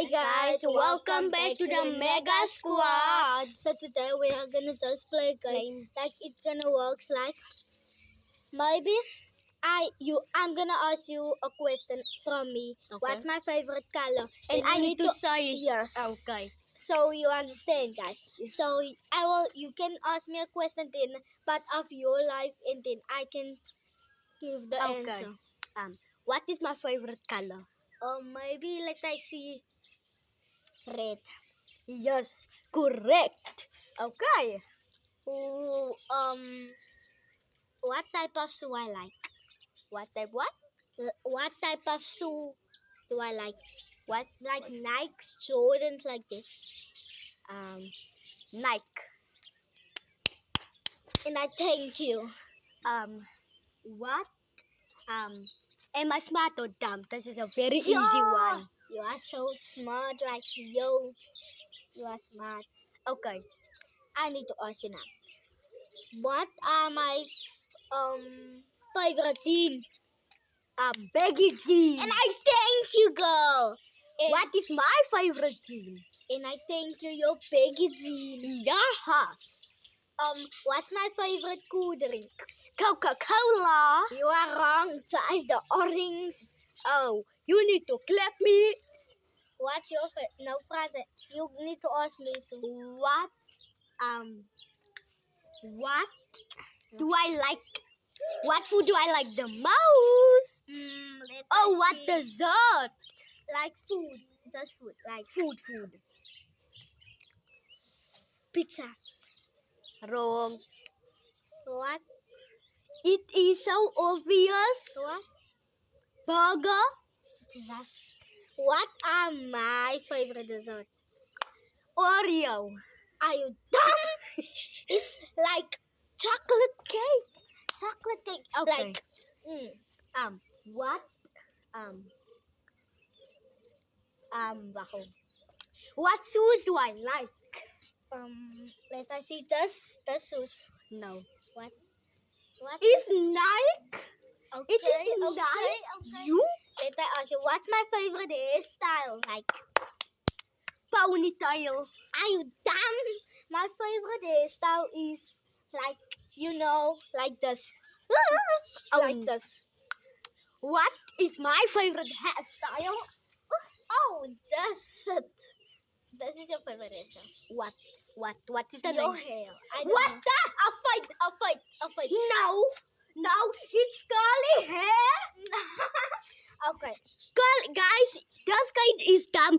Hi guys, welcome back to the Mega Squad. So today we are gonna just play a game. Like it's gonna works like maybe I'm gonna ask you a question from me. Okay. What's my favorite color? And Then I you need to say yes. Okay. So you understand, guys. So you can ask me a question then part of your life and then I can give the Okay. answer. What is my favorite color? Maybe let I see red. Yes, correct. Okay. Oh, what type of shoe I like? What type? What? What type of shoe do I like? What? Like Nikes, Jordans, like this. Nike. And I thank you. What? Am I smart or dumb? This is a very easy Yeah, one. you are so smart, like yo. You are smart. Okay. I need to ask you now. What are my favorite jeans? Baggy jeans. And I thank you, girl. And, What is my favorite jean? and I thank you, your baggy jeans. Yes. What's my favorite cool drink? Coca-Cola. You are wrong. Try the orange. Oh, you need to clap me. What's your favorite? No, Fraser. You need to ask me too. What do I like? What food do I like the most? What dessert? Like food. Just food. Like Food. pizza. Wrong. What? It is so obvious. What? Burger. Just. What are my favorite dessert? Oreo. Are you dumb? It's like chocolate cake. Chocolate cake. Okay. Like. What? What shoes do I like? Let us see. Just the shoes. No. What? What? It's Nike. Okay. It is Okay. Nike. You? Let I ask you. What's my favorite hairstyle? Like. Ponytail. Are you dumb? My favorite hairstyle is like, like this. Like this. What is my favorite hairstyle? Oh, that's it. This is your favorite hairstyle. What is the Your name? hair. I don't What know. the? A fight. No, it's curly hair. Okay. Guys, this guy is dumb.